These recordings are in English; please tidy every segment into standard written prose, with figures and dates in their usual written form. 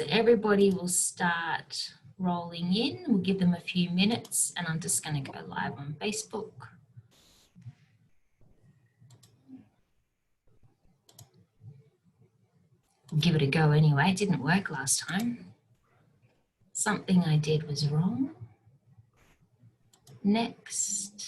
So everybody will start rolling in. We'll give them a few minutes and I'm just going to go live on Facebook. We'll give it a go anyway. It didn't work last time. Something I did was wrong. Next.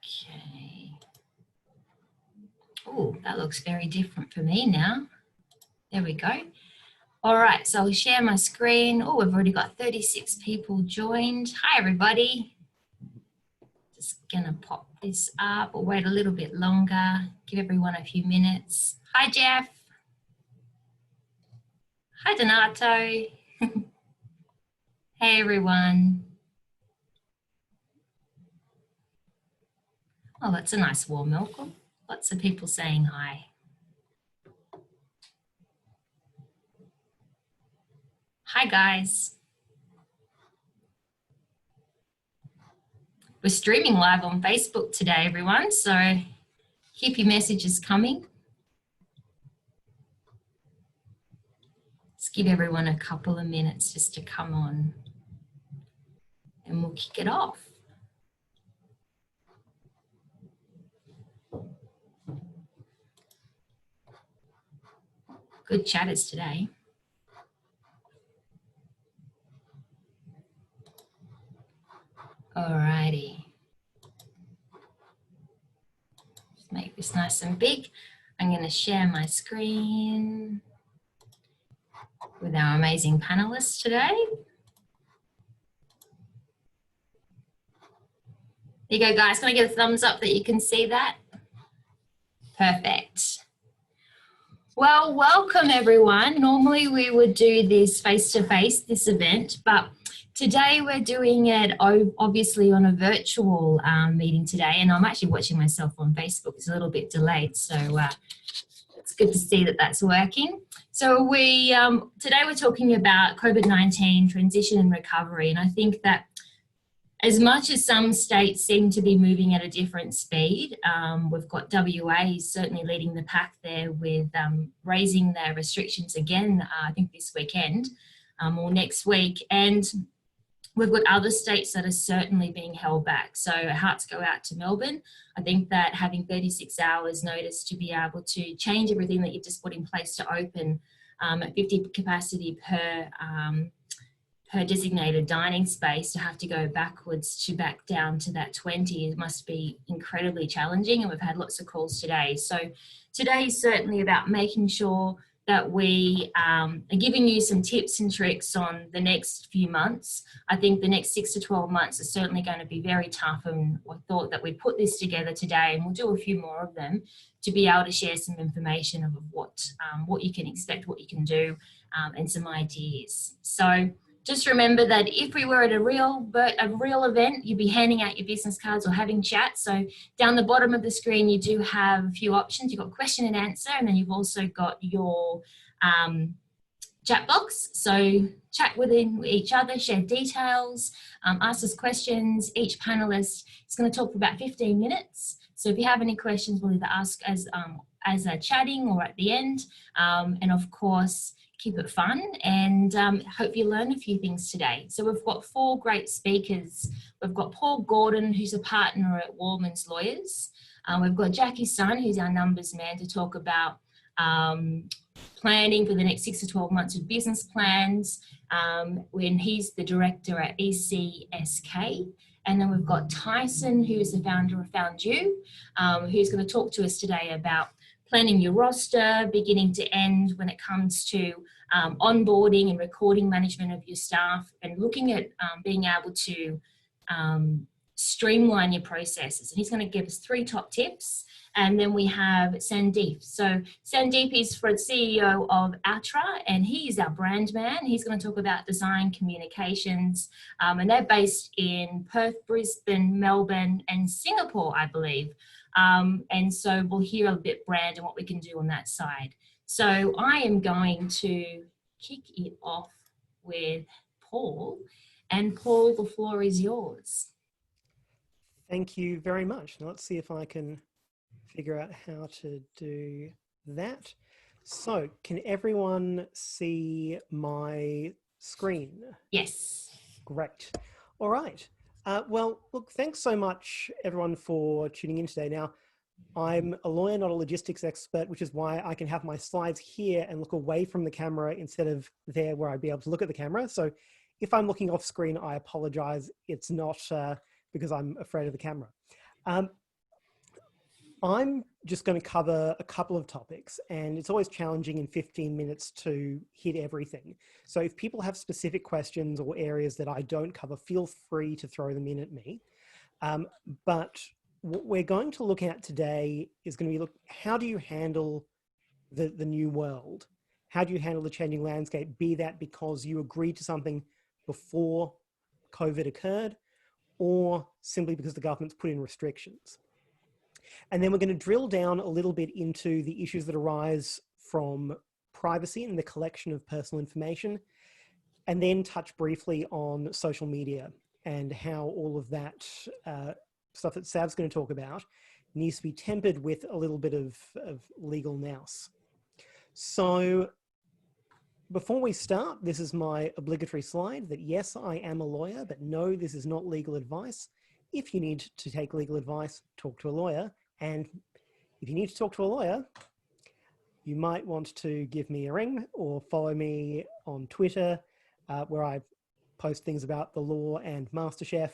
Okay. Oh, that looks very different for me now. There we go. All right, so I'll share my screen. Oh, we've already got 36 people joined. Hi, everybody. Just gonna pop this up. We'll wait a little bit longer. Give everyone a few minutes. Hi, Jeff. Hi, Donato. Hey, everyone. Oh, that's a nice warm welcome. Lots of people saying hi. Hi, guys. We're streaming live on Facebook today, everyone, so keep your messages coming. Let's give everyone a couple of minutes just to come on and we'll kick it off. Good chatters today. Alrighty. Just make this nice and big. I'm going to share my screen with our amazing panelists today. There you go, guys. Can I get a thumbs up that you can see that? Perfect. Well, welcome everyone. Normally we would do this face-to-face, this event, but today we're doing it obviously on a virtual meeting today, and I'm actually watching myself on Facebook. It's a little bit delayed, so it's good to see that that's working. So today we're talking about COVID-19 transition and recovery, and I think that as much as some states seem to be moving at a different speed, we've got WA certainly leading the pack there with raising their restrictions again, I think this weekend or next week. And we've got other states that are certainly being held back. So our hearts go out to Melbourne. I think that having 36 hours notice to be able to change everything that you've just put in place to open at 50 capacity per designated dining space, to have to go backwards to back down to that 20, it must be incredibly challenging, and we've had lots of calls today. So today is certainly about making sure that we are giving you some tips and tricks on the next few months. I think the next 6 to 12 months are certainly going to be very tough, and I thought that we'd put this together today, and we'll do a few more of them to be able to share some information of what you can expect, what you can do, and some ideas. So just remember that if we were at a real event, you'd be handing out your business cards or having chat. So down the bottom of the screen, you do have a few options. You've got question and answer, and then you've also got your chat box. So chat within each other, share details, ask us questions. Each panelist is going to talk for about 15 minutes. So if you have any questions, we'll either ask as chatting or at the end. And of course, keep it fun, and hope you learn a few things today. So we've got 4 great speakers. We've got Paul Gordon, who's a partner at Warman's Lawyers. We've got Jacky Sun, who's our numbers man, to talk about planning for the next 6 to 12 months of business plans, when he's the director at ECSK. And then we've got Tyson, who's the founder of foundU, who's going to talk to us today about planning your roster, beginning to end, when it comes to onboarding and recording management of your staff, and looking at being able to streamline your processes. And he's going to give us 3 top tips. And then we have Sandeep. So Sandeep is for CEO of Atra, and he is our brand man. He's going to talk about design communications, and they're based in Perth, Brisbane, Melbourne, and Singapore, I believe. And so we'll hear a bit Brand and what we can do on that side. So I am going to kick it off with Paul. And Paul, the floor is yours. Thank you very much. Now let's see if I can figure out how to do that. So can everyone see my screen? Yes. Great. All right. Well, look, thanks so much everyone for tuning in today. Now, I'm a lawyer, not a logistics expert, which is why I can have my slides here and look away from the camera instead of there where I'd be able to look at the camera. So if I'm looking off screen, I apologize. It's not because I'm afraid of the camera. I'm just going to cover a couple of topics, and it's always challenging in 15 minutes to hit everything. So if people have specific questions or areas that I don't cover, feel free to throw them in at me. But what we're going to look at today is going to be, how do you handle the new world? How do you handle the changing landscape? Be that because you agreed to something before COVID occurred, or simply because the government's put in restrictions. And then we're going to drill down a little bit into the issues that arise from privacy and the collection of personal information, and then touch briefly on social media and how all of that stuff that Sav's going to talk about needs to be tempered with a little bit of legal nous. So before we start, this is my obligatory slide that yes, I am a lawyer, but no, this is not legal advice. If you need to take legal advice, talk to a lawyer. And if you need to talk to a lawyer, you might want to give me a ring or follow me on Twitter, where I post things about the law and MasterChef.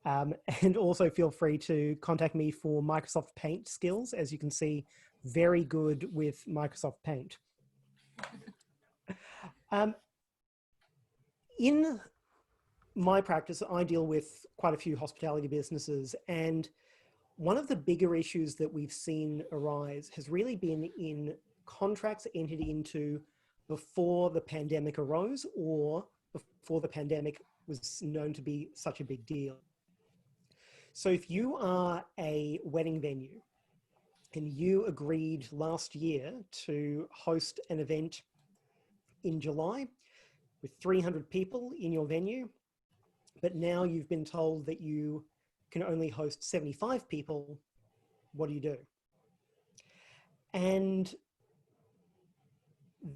And also feel free to contact me for Microsoft Paint skills. As you can see, very good with Microsoft Paint. In my practice, I deal with quite a few hospitality businesses, and one of the bigger issues that we've seen arise has really been in contracts entered into before the pandemic arose or before the pandemic was known to be such a big deal. So if you are a wedding venue and you agreed last year to host an event in July with 300 people in your venue, but now you've been told that you can only host 75 people, what do you do? And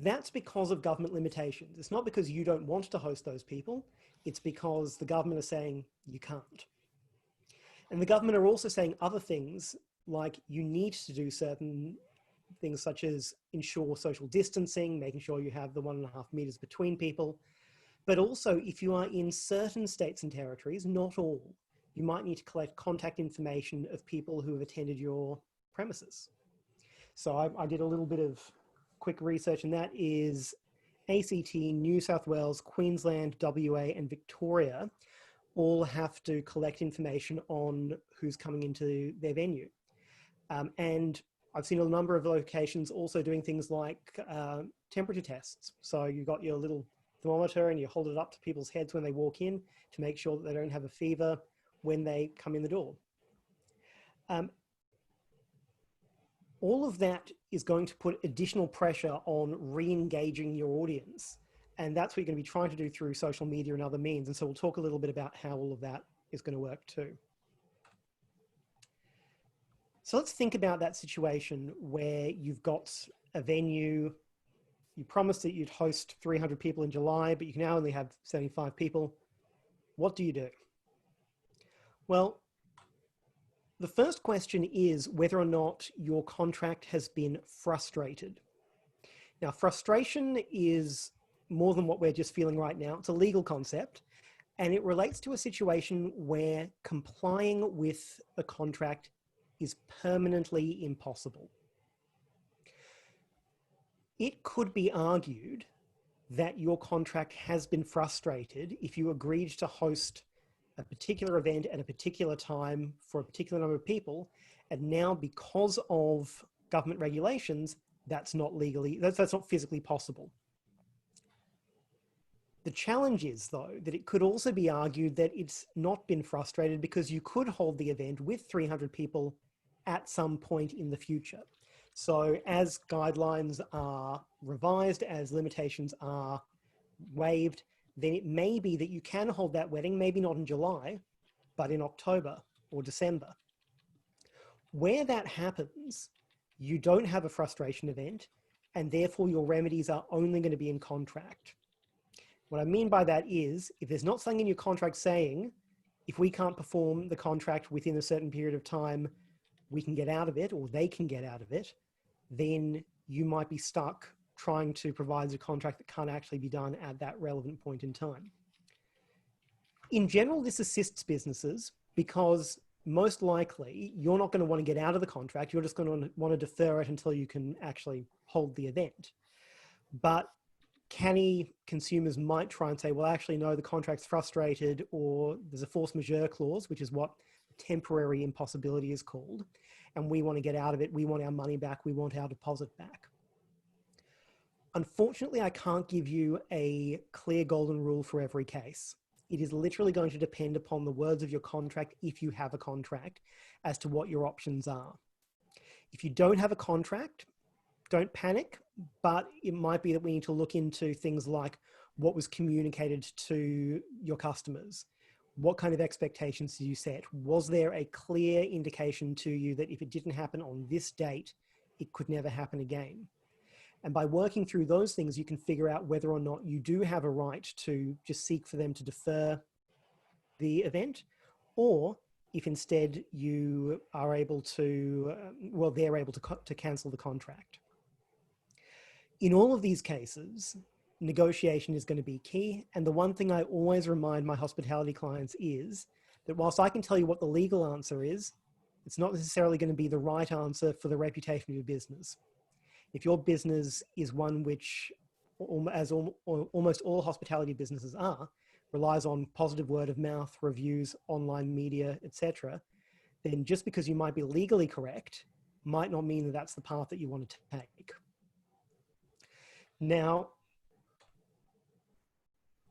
that's because of government limitations. It's not because you don't want to host those people, it's because the government is saying you can't. And the government are also saying other things, like you need to do certain things such as ensure social distancing, making sure you have the 1.5 meters between people. But also, if you are in certain states and territories, not all, you might need to collect contact information of people who have attended your premises. So I did a little bit of quick research, and that is ACT, New South Wales, Queensland, WA, and Victoria all have to collect information on who's coming into their venue. And I've seen a number of locations also doing things like temperature tests. So you've got your little thermometer and you hold it up to people's heads when they walk in to make sure that they don't have a fever when they come in the door. All of that is going to put additional pressure on re-engaging your audience. And that's what you're going to be trying to do through social media and other means. And so we'll talk a little bit about how all of that is going to work too. So let's think about that situation where you've got a venue, you promised that you'd host 300 people in July, but you can now only have 75 people. What do you do? Well, the first question is whether or not your contract has been frustrated. Now, frustration is more than what we're just feeling right now. It's a legal concept, and it relates to a situation where complying with a contract is permanently impossible. It could be argued that your contract has been frustrated if you agreed to host a particular event at a particular time for a particular number of people, and now because of government regulations, that's not physically possible. The challenge is, though, that it could also be argued that it's not been frustrated because you could hold the event with 300 people at some point in the future. So as guidelines are revised, as limitations are waived, then it may be that you can hold that wedding, maybe not in July, but in October or December. Where that happens, you don't have a frustration event, and therefore your remedies are only going to be in contract. What I mean by that is, if there's not something in your contract saying, if we can't perform the contract within a certain period of time, we can get out of it, or they can get out of it, then you might be stuck trying to provide a contract that can't actually be done at that relevant point in time. In general, this assists businesses because most likely you're not going to want to get out of the contract. You're just going to want to defer it until you can actually hold the event. But canny consumers might try and say, well, actually, no, the contract's frustrated, or there's a force majeure clause, which is what temporary impossibility is called. And we want to get out of it. We want our money back. We want our deposit back. Unfortunately, I can't give you a clear golden rule for every case. It is literally going to depend upon the words of your contract, if you have a contract, as to what your options are. If you don't have a contract, don't panic, but it might be that we need to look into things like what was communicated to your customers. What kind of expectations did you set? Was there a clear indication to you that if it didn't happen on this date, it could never happen again? And by working through those things, you can figure out whether or not you do have a right to just seek for them to defer the event, or if instead you are able to, well, they're able to cancel the contract. In all of these cases, negotiation is going to be key. And the one thing I always remind my hospitality clients is that whilst I can tell you what the legal answer is, it's not necessarily going to be the right answer for the reputation of your business. If your business is one which, as almost all hospitality businesses are, relies on positive word of mouth, reviews, online media, etc., then just because you might be legally correct might not mean that that's the path that you want to take. Now,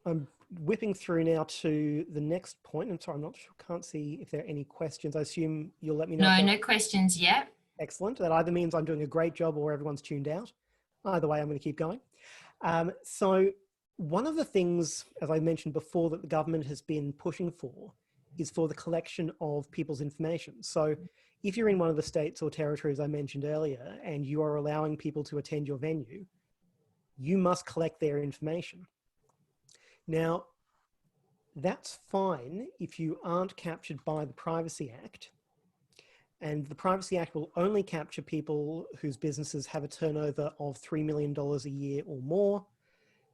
I'm whipping through now to the next point. I'm sorry, I'm not sure, can't see if there are any questions. I assume you'll let me know. No questions yet. Excellent. That either means I'm doing a great job or everyone's tuned out. Either way, I'm going to keep going. So one of the things, as I mentioned before, that the government has been pushing for is for the collection of people's information. So if you're in one of the states or territories I mentioned earlier, and you are allowing people to attend your venue, you must collect their information. Now, that's fine if you aren't captured by the Privacy Act. And the Privacy Act will only capture people whose businesses have a turnover of $3 million a year or more,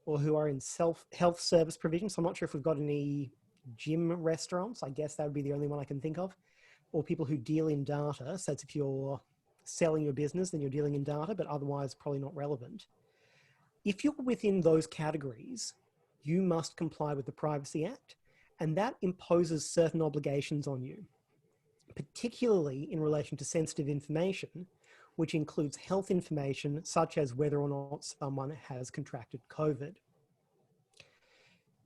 or who are in health service provision. So I'm not sure if we've got any gym restaurants. I guess that would be the only one I can think of. Or people who deal in data. So that's if you're selling your business, then you're dealing in data, but otherwise probably not relevant. If you're within those categories, you must comply with the Privacy Act, and that imposes certain obligations on you, particularly in relation to sensitive information, which includes health information such as whether or not someone has contracted COVID.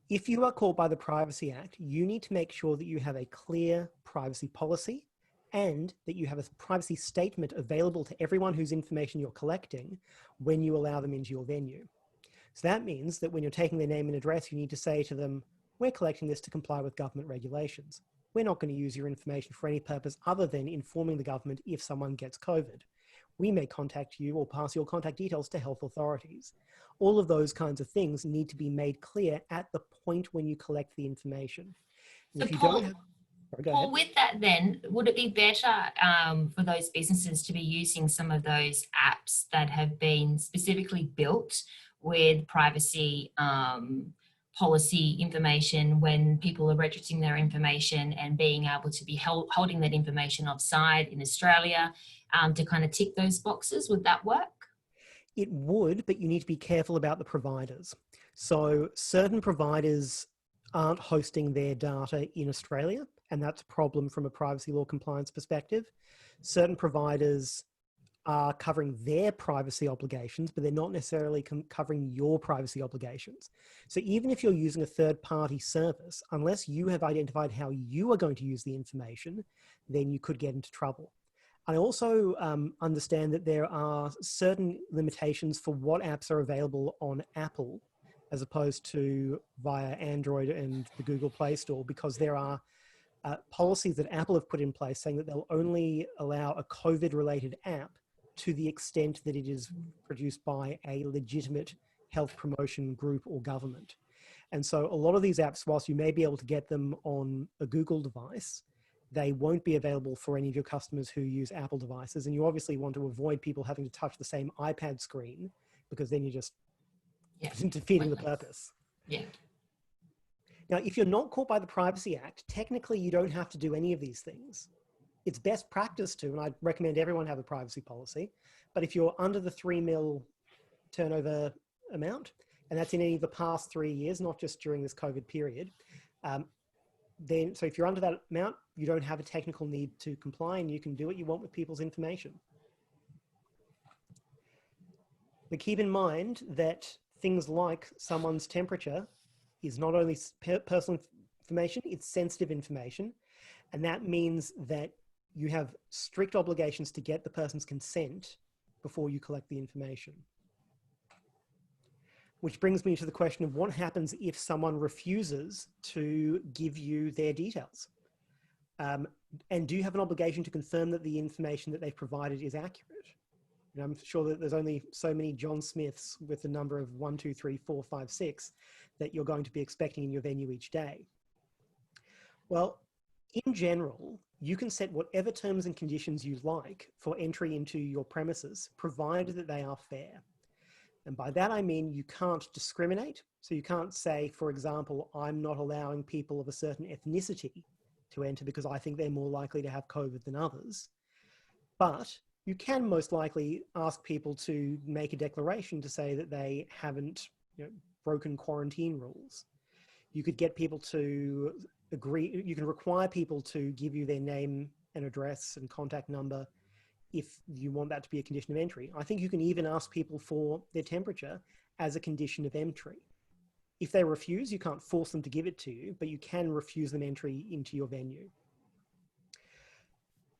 If you are caught by the Privacy Act, you need to make sure that you have a clear privacy policy and that you have a privacy statement available to everyone whose information you're collecting when you allow them into your venue. So that means that when you're taking their name and address, you need to say to them, we're collecting this to comply with government regulations. We're not going to use your information for any purpose other than informing the government if someone gets COVID. We may contact you or pass your contact details to health authorities. All of those kinds of things need to be made clear at the point when you collect the information. So Paul, with that then, would it be better for those businesses to be using some of those apps that have been specifically built with privacy policy information when people are registering their information and being able to be holding that information offside in Australia to kind of tick those boxes? Would that work? It would, but you need to be careful about the providers. So certain providers aren't hosting their data in Australia, and that's a problem from a privacy law compliance perspective. Certain providers are covering their privacy obligations, but they're not necessarily covering your privacy obligations. So even if you're using a third-party service, unless you have identified how you are going to use the information, then you could get into trouble. I also understand that there are certain limitations for what apps are available on Apple as opposed to via Android and the Google Play Store, because there are policies that Apple have put in place saying that they'll only allow a COVID-related app to the extent that it is produced by a legitimate health promotion group or government. And so a lot of these apps, whilst you may be able to get them on a Google device, they won't be available for any of your customers who use Apple devices. And you obviously want to avoid people having to touch the same iPad screen, because then you're just defeating the purpose. Yeah. Now, if you're not caught by the Privacy Act, technically you don't have to do any of these things. It's best practice to, and I'd recommend everyone have a privacy policy. But if you're under the 3 mil turnover amount, and that's in any of the past 3 years, not just during this COVID period, so if you're under that amount, you don't have a technical need to comply, and you can do what you want with people's information. But keep in mind that things like someone's temperature is not only personal information, it's sensitive information. And that means that you have strict obligations to get the person's consent before you collect the information. Which brings me to the question of what happens if someone refuses to give you their details? And do you have an obligation to confirm that the information that they've provided is accurate? And I'm sure that there's only so many John Smiths with the number of 1, 2, 3, 4, 5, 6 that you're going to be expecting in your venue each day. Well, in general, you can set whatever terms and conditions you like for entry into your premises, provided that they are fair. And by that, I mean you can't discriminate. So you can't say, for example, I'm not allowing people of a certain ethnicity to enter because I think they're more likely to have COVID than others. But you can most likely ask people to make a declaration to say that they haven't, broken quarantine rules. You could get people to agree, you can require people to give you their name and address and contact number if you want that to be a condition of entry. I think you can even ask people for their temperature as a condition of entry. If they refuse, you can't force them to give it to you, but you can refuse them entry into your venue.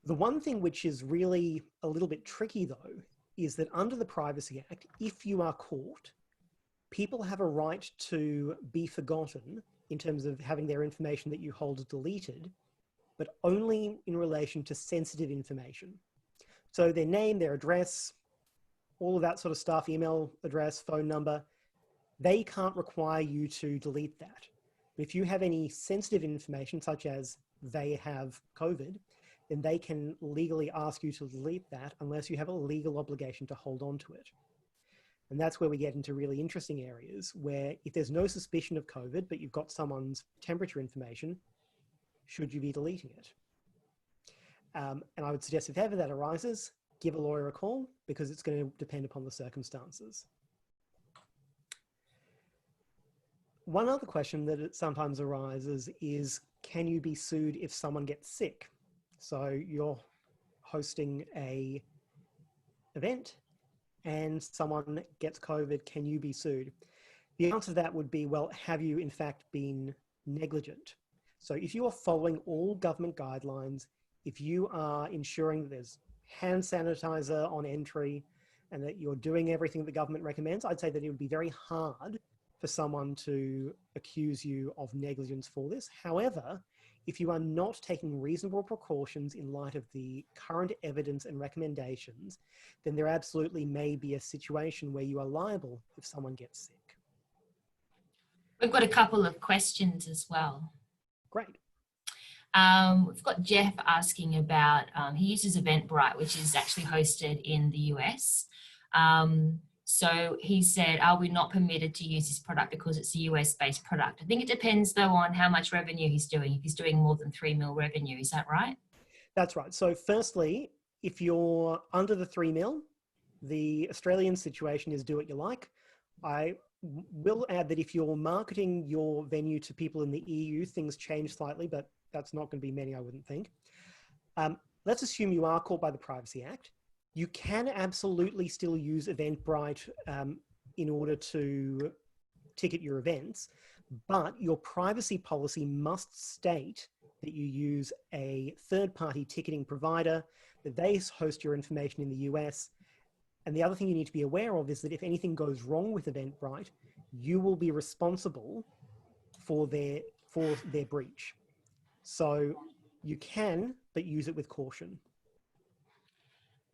The one thing which is really a little bit tricky though, is that under the Privacy Act, if you are caught, people have a right to be forgotten in terms of having their information that you hold deleted, but only in relation to sensitive information. So their name, their address, all of that sort of stuff, email address, phone number, they can't require you to delete that. If you have any sensitive information, such as they have COVID, then they can legally ask you to delete that unless you have a legal obligation to hold on to it. And that's where we get into really interesting areas where if there's no suspicion of COVID, but you've got someone's temperature information, should you be deleting it? And I would suggest if ever that arises, give a lawyer a call, because it's going to depend upon the circumstances. One other question that it sometimes arises is, can you be sued if someone gets sick? So you're hosting an event and someone gets COVID, can you be sued? The answer to that would be, well, have you in fact been negligent? So if you are following all government guidelines, if you are ensuring that there's hand sanitizer on entry and that you're doing everything the government recommends, I'd say that it would be very hard for someone to accuse you of negligence for this. However, if you are not taking reasonable precautions in light of the current evidence and recommendations, then there absolutely may be a situation where you are liable if someone gets sick. We've got a couple of questions as well. Great. We've got Jeff asking about, he uses Eventbrite, which is actually hosted in the US. So he said, are we not permitted to use this product because it's a US-based product? I think it depends though on how much revenue he's doing. If he's doing more than 3 mil revenue, is that right? That's right. So firstly, if you're under the 3 mil, the Australian situation is do what you like. I will add that if you're marketing your venue to people in the EU, things change slightly, but that's not going to be many, I wouldn't think. Let's assume you are caught by the Privacy Act. You can absolutely still use Eventbrite in order to ticket your events, but your privacy policy must state that you use a third-party ticketing provider that they host your information in the US. And the other thing you need to be aware of is that if anything goes wrong with Eventbrite, you will be responsible for their breach. So you can, but use it with caution.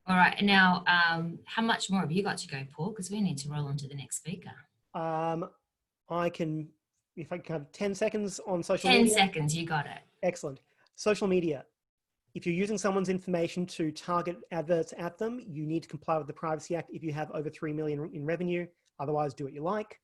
All right. Now, how much more have you got to go, Paul? Because we need to roll on to the next speaker. I can, if I can have 10 seconds on social media. 10 seconds, you got it. Excellent. Social media. If you're using someone's information to target adverts at them, you need to comply with the Privacy Act if you have over 3 million in revenue. Otherwise, do what you like.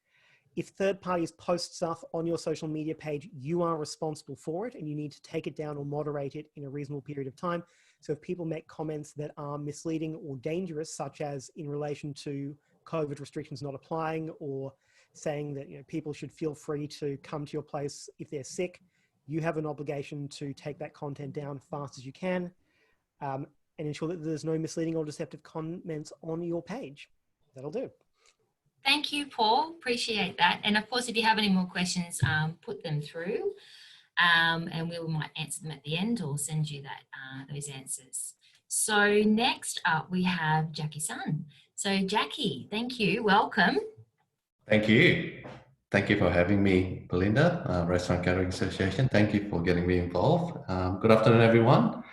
If third parties post stuff on your social media page, you are responsible for it and you need to take it down or moderate it in a reasonable period of time. So if people make comments that are misleading or dangerous, such as in relation to COVID restrictions not applying, or saying that people should feel free to come to your place if they're sick, you have an obligation to take that content down fast as you can, and ensure that there's no misleading or deceptive comments on your page. That'll do. Thank you, Paul. Appreciate that. And of course, if you have any more questions, put them through, and we might answer them at the end or send you those answers. So next up, we have Jacky Sun. So Jacky, thank you. Welcome. Thank you. Thank you for having me, Belinda, Restaurant Catering Association. Thank you for getting me involved. Good afternoon, everyone.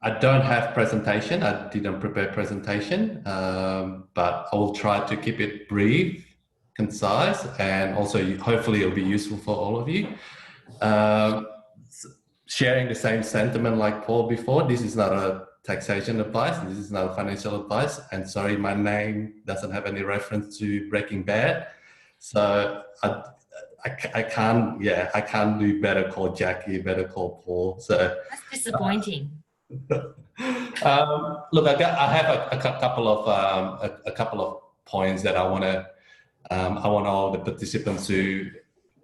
I don't have presentation. I didn't prepare presentation, but I will try to keep it brief, concise, and also hopefully it'll be useful for all of you. Sharing the same sentiment like Paul before, this is not a taxation advice, this is not financial advice, and sorry, my name doesn't have any reference to Breaking Bad. So I can't do better call Jacky, better call Paul. So that's disappointing. Look, I have a couple of points that I want all the participants to.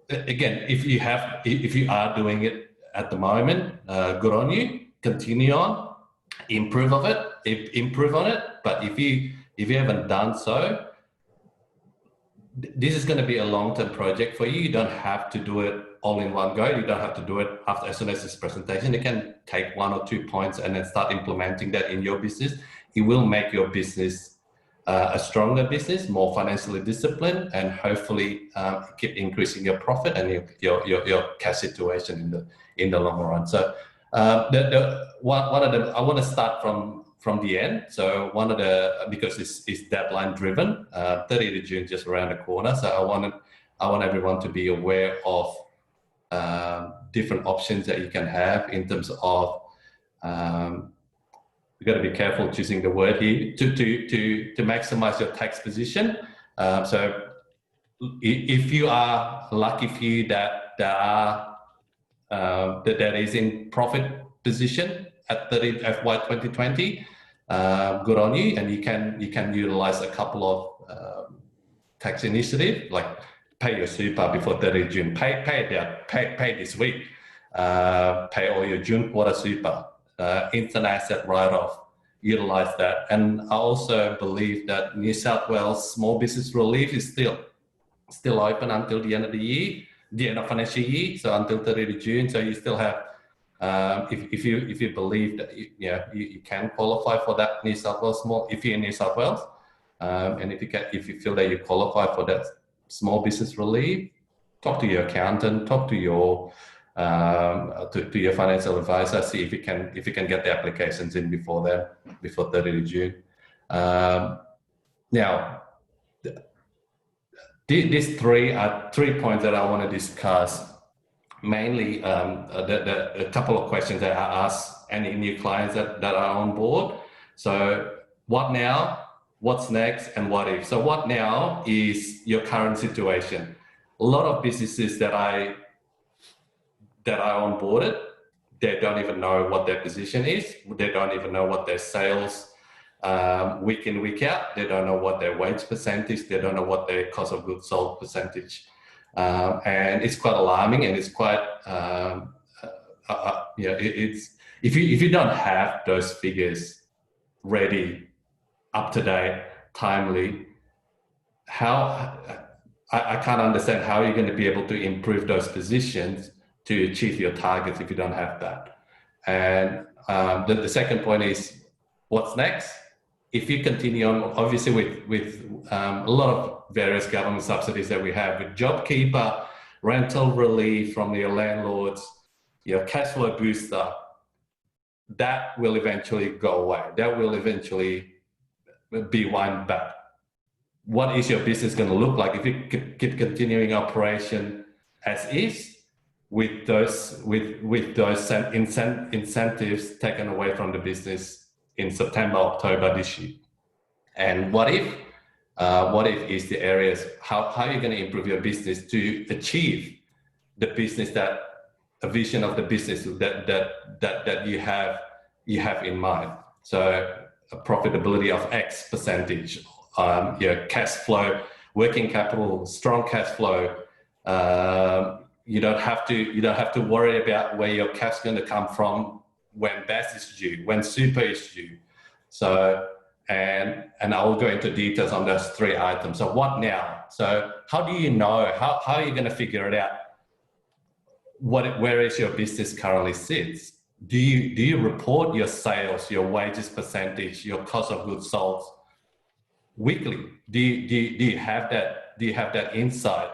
Again, if you are doing it at the moment, good on you. Continue on, improve on it. But if you haven't done so, this is going to be a long-term project for you. You don't have to do it all in one go. You don't have to do it as soon as this presentation. You can take 1 or 2 points and then start implementing that in your business. It will make your business a stronger business, more financially disciplined, and hopefully keep increasing your profit and your cash situation in the long run. So one of them, I want to start from the end. So because it's deadline driven, 30th of June just around the corner. So I want everyone to be aware of different options that you can have in terms of you've got to be careful choosing the word here to maximize your tax position. So if you are lucky few that is in profit position at 30 FY 2020, good on you, and you can utilize a couple of tax initiatives like pay your super before 30 June, pay this week, pay all your June quarter super, instant asset write-off, utilize that. And I also believe that New South Wales small business relief is still open until the end of the year, the end of financial year, so until 30th of June. So you still have, if you believe that you can qualify for that New South Wales small, if you're in New South Wales, and if you feel that you qualify for that small business relief, talk to your accountant, talk to your financial advisor, see if you can get the applications in before 30th of June. Now, these three points that I want to discuss. Mainly, a couple of questions that I ask any new clients that are on board. So, what now? What's next? And what if? So, what now is your current situation. A lot of businesses that I onboarded, they don't even know what their position is. They don't even know what their sales week in, week out. They don't know what their wage percentage. They don't know what their cost of goods sold percentage. And it's quite alarming, and it's quite it's if you don't have those figures ready, up to date, timely, I can't understand how you're going to be able to improve those positions to achieve your targets if you don't have that. And the second point is what's next. If you continue on, obviously with a lot of various government subsidies that we have, with JobKeeper, rental relief from your landlords, your cash flow booster, that will eventually go away. That will eventually be wound back. What is your business going to look like if you keep continuing operation as is with those incentives taken away from the business in September, October this year? And what if is the areas, how are you going to improve your business to achieve the business a vision of the business that you have in mind? So a profitability of X percentage, your cash flow, working capital, strong cash flow. You don't have to worry about where your cash is going to come from when BAS is due, when super is due. So, and I will go into details on those three items. So what now? So how do you know, how are you going to figure it out? Where is your business currently sits? Do you report your sales, your wages percentage, your cost of goods sold weekly? Do you have that? Do you have that insight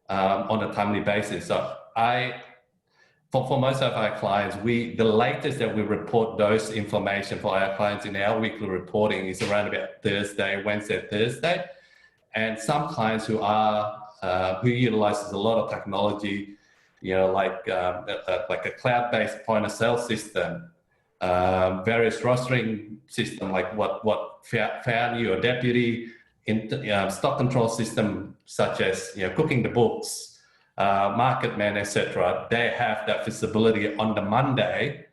on a timely basis? So for most of our clients, the latest that we report those information for our clients in our weekly reporting is around about Wednesday, Thursday. And some clients who utilizes a lot of technology, like a cloud-based point of sale system, various rostering system like what foundU or deputy, stock control system such as cooking the books, Marketman, etc. They have that visibility on the Monday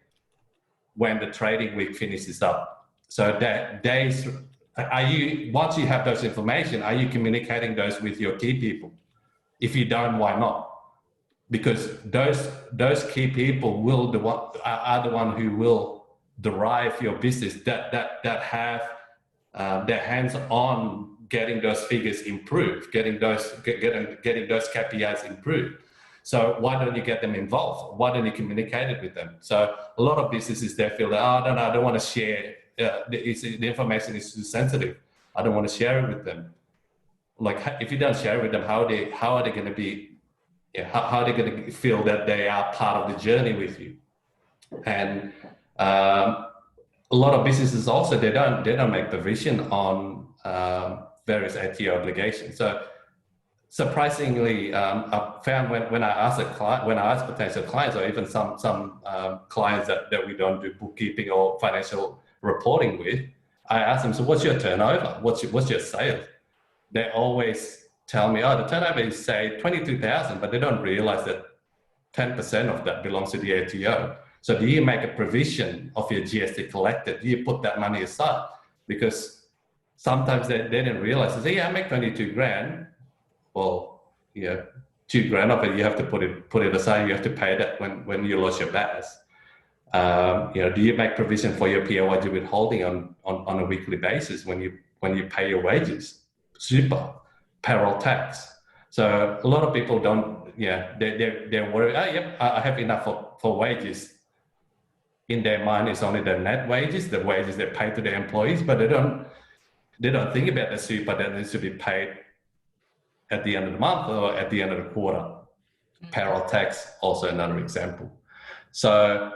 when the trading week finishes up. So once you have those information, are you communicating those with your key people? If you don't, why not? Because those key people are the one who will derive your business, that have their hands on getting those figures improved, getting those KPIs improved. So why don't you get them involved? Why don't you communicate it with them? So a lot of businesses, they feel that, no, I don't want to share. The information is too sensitive. I don't want to share it with them. Like if you don't share it with them, how are they going to be? How are they going to feel that they are part of the journey with you? And a lot of businesses also, they don't make provision on various ATO obligations. So surprisingly, I found when I ask potential clients, or even some clients that we don't do bookkeeping or financial reporting with, I ask them, so what's your turnover? What's your sales? They always tell me, the turnover is say 22,000, but they don't realize that 10% of that belongs to the ATO. So do you make a provision of your GST collected? Do you put that money aside? Because sometimes they didn't realize, they say, I make 22 grand. Well, 2 grand of it, you have to put it aside. You have to pay that when you lose your BAS. Do you make provision for your PAYG withholding on a weekly basis when you pay your wages? Super. Payroll tax. So a lot of people don't, they're worried, I have enough for wages. In their mind, it's only the net wages, the wages they pay to their employees, but they don't think about the super that needs to be paid at the end of the month or at the end of the quarter. Payroll tax, also another example. So,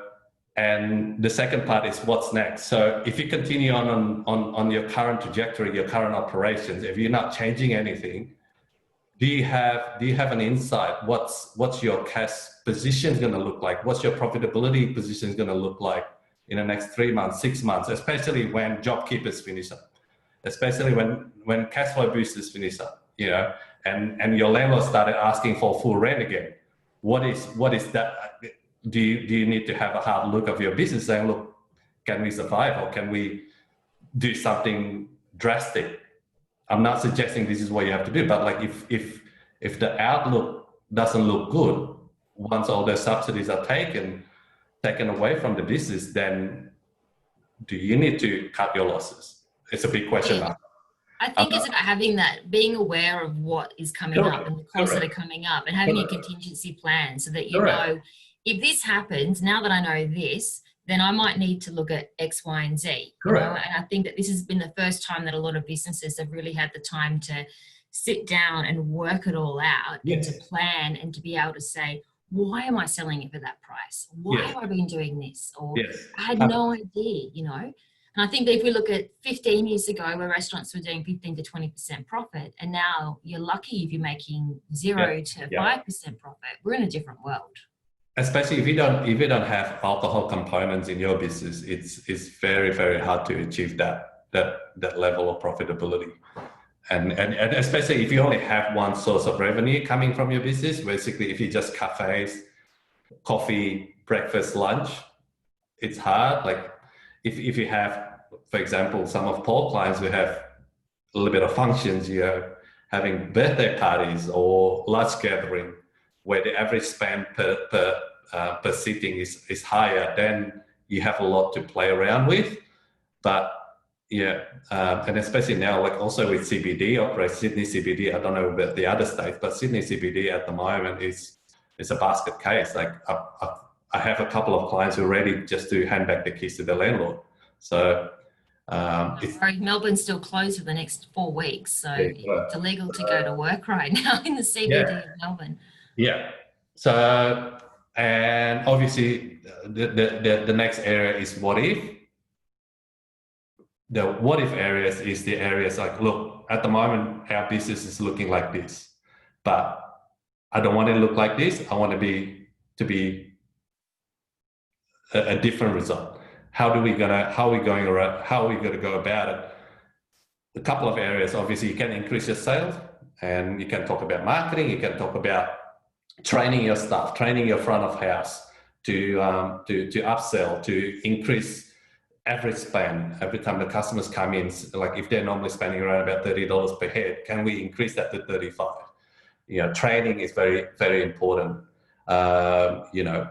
and the second part is what's next. So if you continue on your current trajectory, your current operations, if you're not changing anything, do you have an insight? What's your cash position going to look like? What's your profitability position going to look like in the next 3 months, 6 months, especially when JobKeepers finish up, especially when cash flow boosters finish up, and your landlord started asking for full rent again. What is that? Do you need to have a hard look of your business saying, look, can we survive or can we do something drastic? I'm not suggesting this is what you have to do, but like if the outlook doesn't look good, once all those subsidies are taken away from the business, then do you need to cut your losses? It's a big question mark. I think it's about being aware of what is coming up and the costs that are coming up, and having a contingency plan so that you know, if this happens, now that I know this, then I might need to look at X, Y, and Z. Correct. You know? And I think that this has been the first time that a lot of businesses have really had the time to sit down and work it all out and to plan and to be able to say, why am I selling it for that price? Why have I been doing this? Or I had no idea, you know. And I think that if we look at 15 years ago where restaurants were doing 15 to 20% profit, and now you're lucky if you're making 0 to 5% profit, we're in a different world. Especially if you don't have alcohol components in your business, it's very, very hard to achieve that level of profitability. And especially if you only have one source of revenue coming from your business, basically if you just cafes, coffee, breakfast, lunch, it's hard. Like if you have, for example, some of Paul's clients who have a little bit of functions, you're having birthday parties or large gathering where the average spend per sitting is higher, then you have a lot to play around with. But and especially now, like also with CBD operates, Sydney CBD, I don't know about the other states, but Sydney CBD at the moment is a basket case. Like I have a couple of clients who are ready just to hand back the keys to the landlord. So Melbourne's still closed for the next 4 weeks, so it's illegal to go to work right now in the CBD of Melbourne. Yeah. So, and obviously the next area is what if. The what if areas is the areas like, look, at the moment our business is looking like this, but I don't want it to look like this. I want to be a different result. How are we going to go about it? A couple of areas, obviously you can increase your sales and you can talk about marketing, you can talk about training your staff, training your front of house to upsell, to increase average spend every time the customers come in. Like if they're normally spending around about $30 per head, can we increase that to 35? You know, training is very, very important. You know,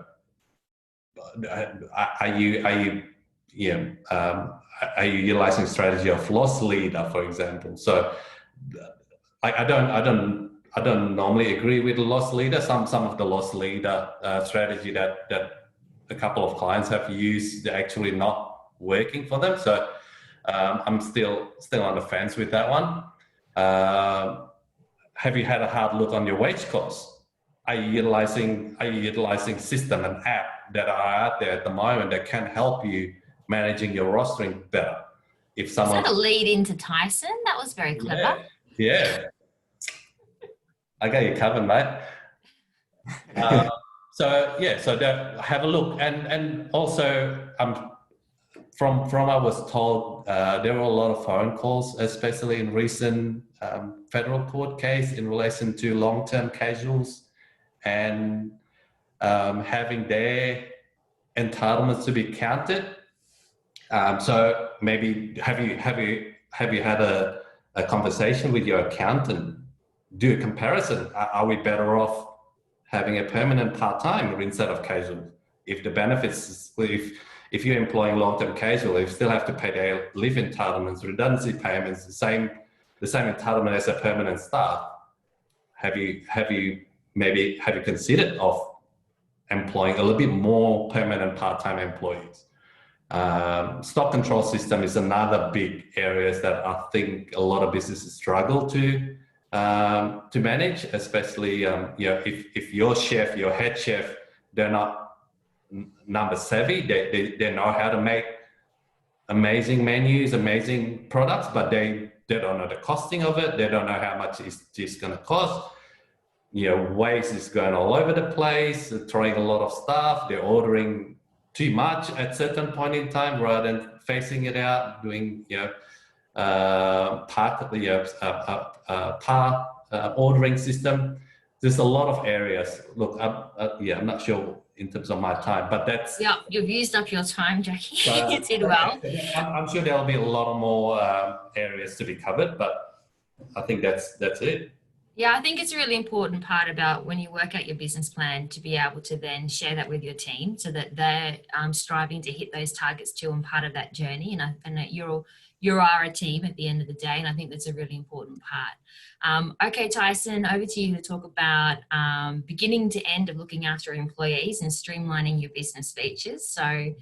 are you utilizing strategy of loss leader, for example? So I don't normally agree with the loss leader. Some of the loss leader strategy that a couple of clients have used, they're actually not working for them. So I'm still on the fence with that one. Have you had a hard look on your wage costs? Are you utilizing system and app that are out there at the moment that can help you managing your rostering better? If someone, is that a lead into Tyson? That was very clever. Yeah. I got you covered, mate. So have a look, and also from I was told there were a lot of phone calls, especially in recent federal court case in relation to long-term casuals and having their entitlements to be counted. So maybe have you had a conversation with your accountant? Do a comparison. Are we better off having a permanent part-time instead of casual? If the benefits, if you're employing long-term casual, you still have to pay their leave entitlements, redundancy payments, the same entitlement as a permanent staff. Have you considered of employing a little bit more permanent part-time employees? Stock control system is another big area that I think a lot of businesses struggle to manage, especially if your chef, your head chef, they're not number savvy. They know how to make amazing menus, amazing products, but they don't know the costing of it. They don't know how much it's going to cost. Waste is going all over the place. They're throwing a lot of stuff. They're ordering too much at certain point in time rather than phasing it out, doing ordering system. There's a lot of areas. Look, I'm not sure in terms of my time, but that's... Yeah, you've used up your time, Jacky. You did well. I'm sure there'll be a lot of more areas to be covered, but I think that's it. Yeah, I think it's a really important part about when you work out your business plan to be able to then share that with your team so that they're striving to hit those targets too and part of that journey. And that you are a team at the end of the day, and I think that's a really important part. Okay, Tyson, over to you to talk about beginning to end of looking after employees and streamlining your business features. So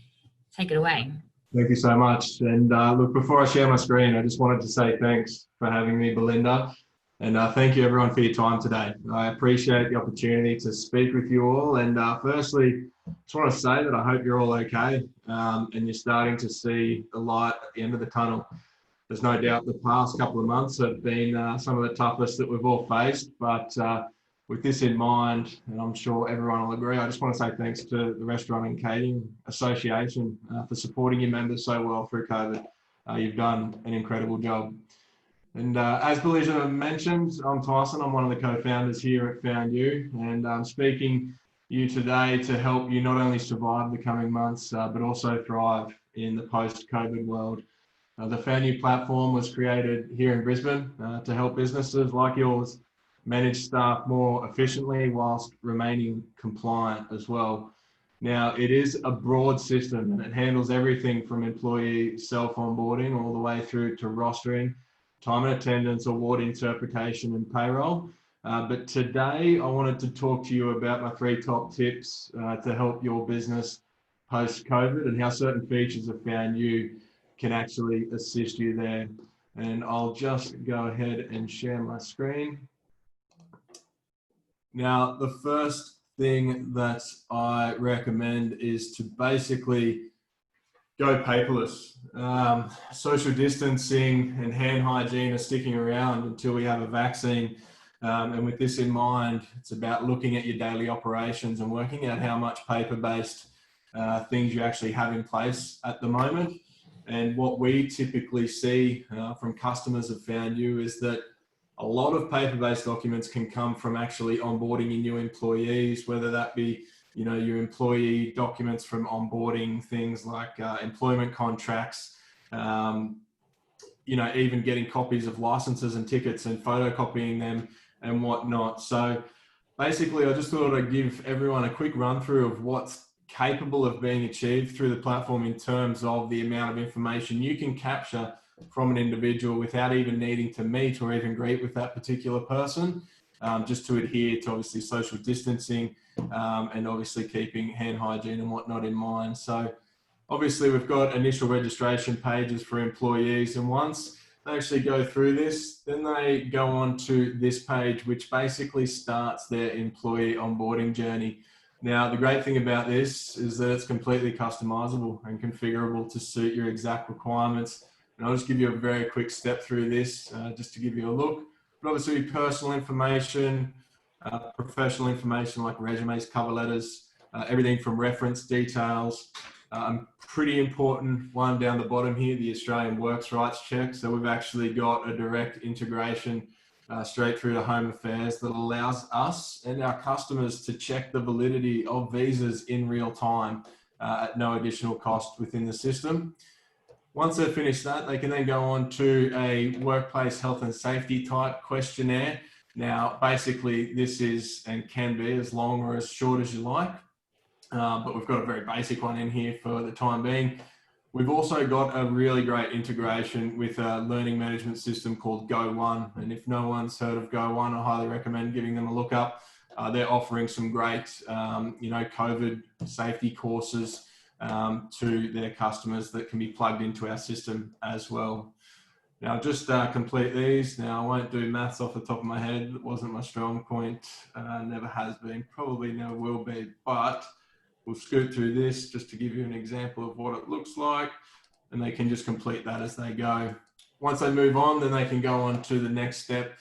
take it away. Thank you so much. And look, before I share my screen, I just wanted to say thanks for having me, Belinda. And thank you everyone for your time today. I appreciate the opportunity to speak with you all. And firstly, just want to say that I hope you're all okay and you're starting to see the light at the end of the tunnel. There's no doubt the past couple of months have been some of the toughest that we've all faced, but with this in mind, and I'm sure everyone will agree, I just want to say thanks to the Restaurant and Catering Association for supporting your members so well through COVID. You've done an incredible job. And as Belinda mentioned, I'm Tyson. I'm one of the co-founders here at foundU, and I'm speaking you today to help you not only survive the coming months, but also thrive in the post-COVID world. The foundU platform was created here in Brisbane to help businesses like yours manage staff more efficiently whilst remaining compliant as well. Now, it is a broad system and it handles everything from employee self-onboarding all the way through to rostering, time and attendance, award interpretation and payroll. But today I wanted to talk to you about my 3 top tips to help your business post-COVID and how certain features of foundU can actually assist you there. And I'll just go ahead and share my screen. Now, the first thing that I recommend is to basically go paperless. Social distancing and hand hygiene are sticking around until we have a vaccine. And with this in mind, it's about looking at your daily operations and working out how much paper-based things you actually have in place at the moment. And what we typically see from customers of foundU is that a lot of paper-based documents can come from actually onboarding your new employees, whether that be, you know, your employee documents from onboarding, things like employment contracts, you know, even getting copies of licenses and tickets and photocopying them and whatnot. So basically, I just thought I'd give everyone a quick run through of what's capable of being achieved through the platform in terms of the amount of information you can capture from an individual without even needing to meet or even greet with that particular person, just to adhere to obviously social distancing and obviously keeping hand hygiene and whatnot in mind. So obviously we've got initial registration pages for employees, and once they actually go through this, then they go on to this page, which basically starts their employee onboarding journey. Now, the great thing about this is that it's completely customizable and configurable to suit your exact requirements. And I'll just give you a very quick step through this just to give you a look. But obviously personal information, professional information like resumes, cover letters, everything from reference details. Pretty important one down the bottom here, the Australian Works Rights check. So we've actually got a direct integration straight through to Home Affairs that allows us and our customers to check the validity of visas in real time at no additional cost within the system. Once they've finished that, they can then go on to a workplace health and safety type questionnaire. Now, basically this is and can be as long or as short as you like, but we've got a very basic one in here for the time being. We've also got a really great integration with a learning management system called Go1. And if no one's heard of Go1, I highly recommend giving them a look up. They're offering some great, you know, COVID safety courses to their customers that can be plugged into our system as well. Now, just complete these. Now, I won't do maths off the top of my head. It wasn't my strong point. Never has been, probably never will be, but we'll scoot through this just to give you an example of what it looks like, and they can just complete that as they go. Once they move on, then they can go on to the next step.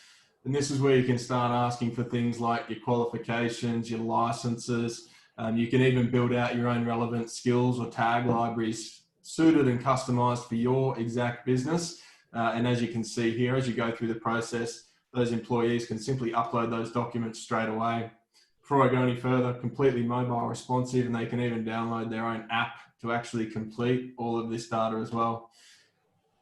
And this is where you can start asking for things like your qualifications, your licenses. You can even build out your own relevant skills or tag libraries suited and customized for your exact business. And as you can see here, as you go through the process, those employees can simply upload those documents straight away. Before I go any further, completely mobile responsive, and they can even download their own app to actually complete all of this data as well.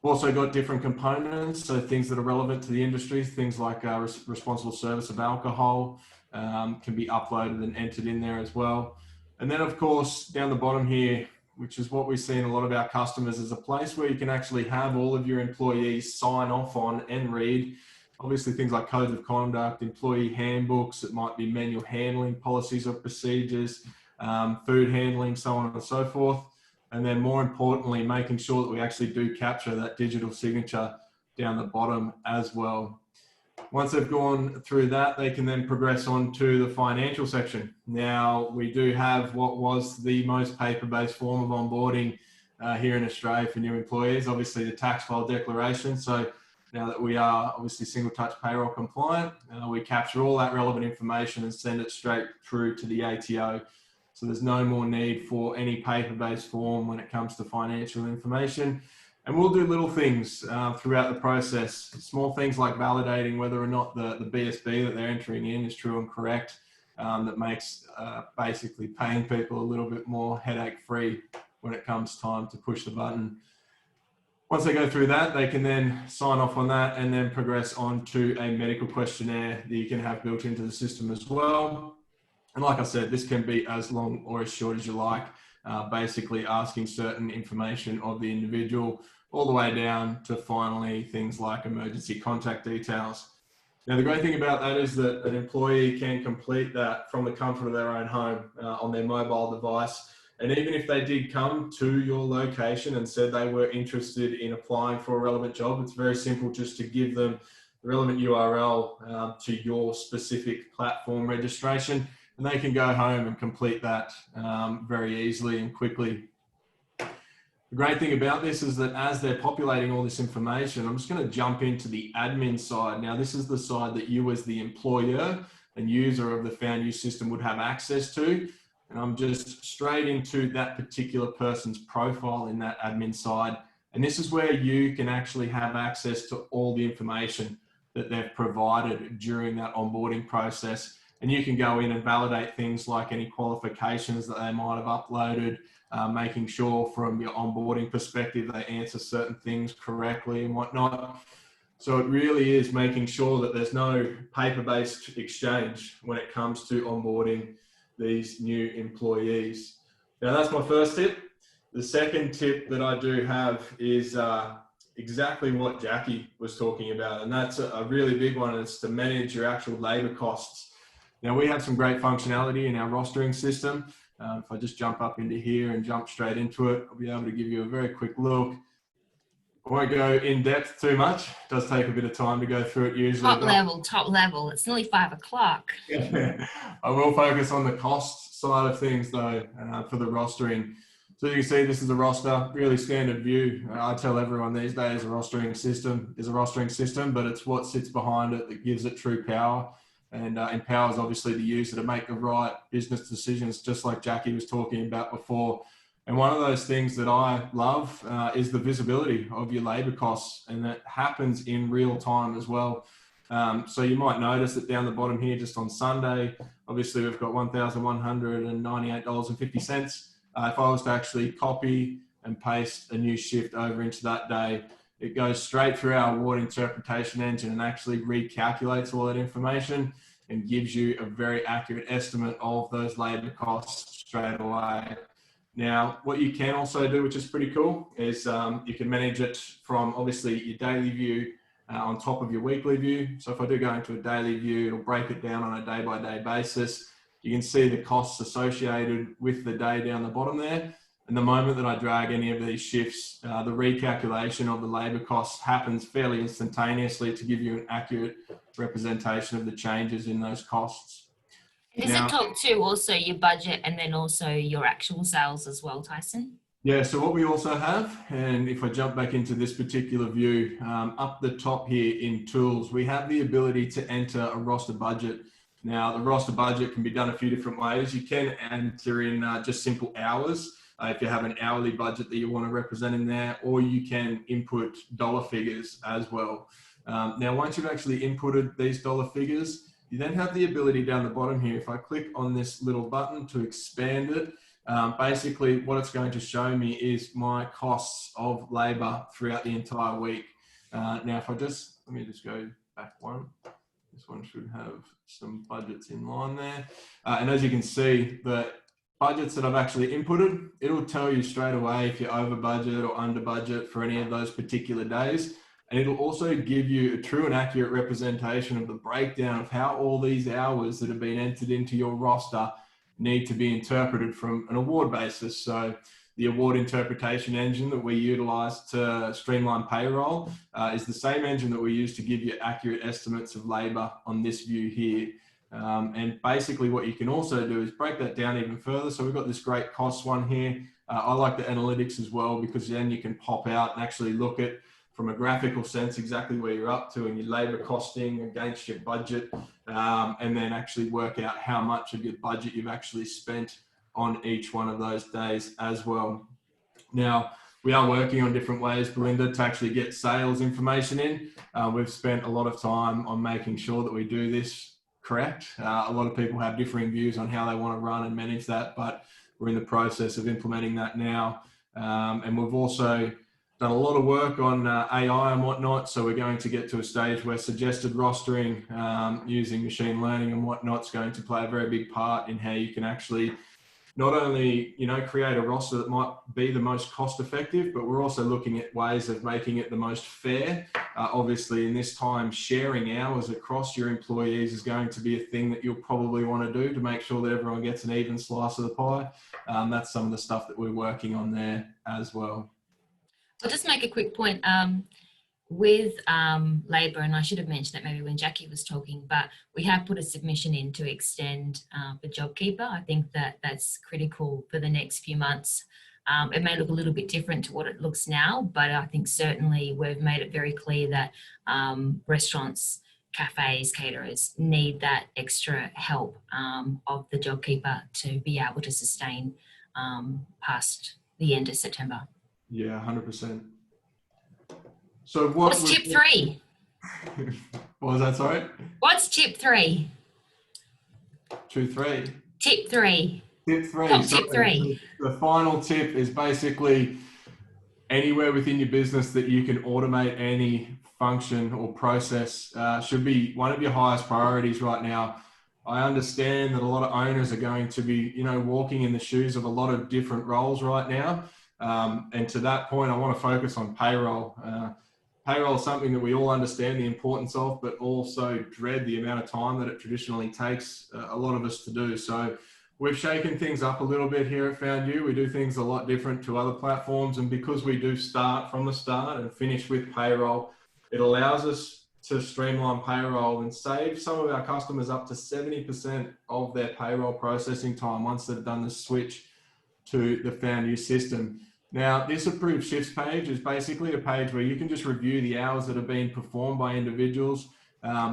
We've also got different components, so things that are relevant to the industry, things like responsible service of alcohol can be uploaded and entered in there as well. And then of course, down the bottom here, which is what we see in a lot of our customers, is a place where you can actually have all of your employees sign off on and read. Obviously things like codes of conduct, employee handbooks, it might be manual handling policies or procedures, food handling, so on and so forth. And then more importantly, making sure that we actually do capture that digital signature down the bottom as well. Once they've gone through that, they can then progress on to the financial section. Now, we do have what was the most paper-based form of onboarding here in Australia for new employees, obviously the tax file declaration. So now that we are obviously single touch payroll compliant, we capture all that relevant information and send it straight through to the ATO. So there's no more need for any paper-based form when it comes to financial information. And we'll do little things throughout the process, small things like validating whether or not the BSB that they're entering in is true and correct. That makes basically paying people a little bit more headache-free when it comes time to push the button. Once they go through that, they can then sign off on that and then progress on to a medical questionnaire that you can have built into the system as well. And like I said, this can be as long or as short as you like, basically asking certain information of the individual all the way down to finally things like emergency contact details. Now, the great thing about that is that an employee can complete that from the comfort of their own home on their mobile device. And even if they did come to your location and said they were interested in applying for a relevant job, it's very simple just to give them the relevant URL to your specific platform registration, and they can go home and complete that very easily and quickly. The great thing about this is that as they're populating all this information, I'm just going to jump into the admin side. Now, this is the side that you as the employer and user of the foundU system would have access to. And I'm just straight into that particular person's profile in that admin side. And this is where you can actually have access to all the information that they've provided during that onboarding process. And you can go in and validate things like any qualifications that they might have uploaded, making sure from your onboarding perspective they answer certain things correctly and whatnot. So it really is making sure that there's no paper-based exchange when it comes to onboarding these new employees. Now, that's my first tip. The second tip that I do have is exactly what Jacky was talking about, and that's a really big one. It's to manage your actual labor costs. Now, we have some great functionality in our rostering system. If I just jump up into here and jump straight into it, I'll be able to give you a very quick look. I won't go in depth too much. It does take a bit of time to go through it usually. Top level. It's nearly 5 o'clock. I will focus on the cost side of things though, for the rostering. So you can see this is a roster, really standard view. I tell everyone these days a rostering system is a rostering system, but it's what sits behind it that gives it true power, and empowers obviously the user to make the right business decisions, just like Jacky was talking about before. And one of those things that I love is the visibility of your labor costs, and that happens in real time as well. So you might notice that down the bottom here, just on Sunday, obviously we've got $1,198.50. If I was to actually copy and paste a new shift over into that day, it goes straight through our award interpretation engine and actually recalculates all that information and gives you a very accurate estimate of those labor costs straight away. Now, what you can also do, which is pretty cool, is you can manage it from obviously your daily view on top of your weekly view. So if I do go into a daily view, it'll break it down on a day-by-day basis. You can see the costs associated with the day down the bottom there. And the moment that I drag any of these shifts, the recalculation of the labor costs happens fairly instantaneously to give you an accurate representation of the changes in those costs. Does it talk to also your budget and then also your actual sales as well, Tyson? Yeah, so what we also have, and if I jump back into this particular view, up the top here in tools, we have the ability to enter a roster budget. Now, the roster budget can be done a few different ways. You can enter in just simple hours if you have an hourly budget that you want to represent in there, or you can input dollar figures as well. Now, once you've actually inputted these dollar figures, you then have the ability down the bottom here, if I click on this little button to expand it, basically what it's going to show me is my costs of labor throughout the entire week. Now, if I just, let me just go back one. This one should have some budgets in line there. And as you can see, the budgets that I've actually inputted, it'll tell you straight away if you're over budget or under budget for any of those particular days. And it'll also give you a true and accurate representation of the breakdown of how all these hours that have been entered into your roster need to be interpreted from an award basis. So the award interpretation engine that we utilize to streamline payroll is the same engine that we use to give you accurate estimates of labor on this view here. And basically what you can also do is break that down even further. So we've got this great cost one here. I like the analytics as well, because then you can pop out and actually look at, from a graphical sense, exactly where you're up to and your labor costing against your budget, and then actually work out how much of your budget you've actually spent on each one of those days as well. Now, we are working on different ways, Belinda, to actually get sales information in. We've spent a lot of time on making sure that we do this correct. A lot of people have differing views on how they want to run and manage that, but we're in the process of implementing that now. And we've also done a lot of work on AI and whatnot. So we're going to get to a stage where suggested rostering using machine learning and whatnot is going to play a very big part in how you can actually not only, you know, create a roster that might be the most cost effective, but we're also looking at ways of making it the most fair. Obviously, in this time, sharing hours across your employees is going to be a thing that you'll probably want to do to make sure that everyone gets an even slice of the pie. That's some of the stuff that we're working on there as well. I'll just make a quick point with labour, and I should have mentioned that maybe when Jacky was talking, but we have put a submission in to extend the JobKeeper. I think that that's critical for the next few months. It may look a little bit different to what it looks now, but I think certainly we've made it very clear that restaurants, cafes, caterers need that extra help of the JobKeeper to be able to sustain past the end of September. Yeah, 100%. So what's tip 3? What was that, sorry? What's tip 3? 2, 3. Tip 3. Tip 3. Top tip 3. The final tip is basically anywhere within your business that you can automate any function or process should be one of your highest priorities right now. I understand that a lot of owners are going to be, you know, walking in the shoes of a lot of different roles right now. And to that point, I want to focus on payroll. Payroll is something that we all understand the importance of, but also dread the amount of time that it traditionally takes a lot of us to do. So we've shaken things up a little bit here at foundU. We do things a lot different to other platforms. And because we do start from the start and finish with payroll, it allows us to streamline payroll and save some of our customers up to 70% of their payroll processing time once they've done the switch to the foundU system. Now, this approved shifts page is basically a page where you can just review the hours that are being performed by individuals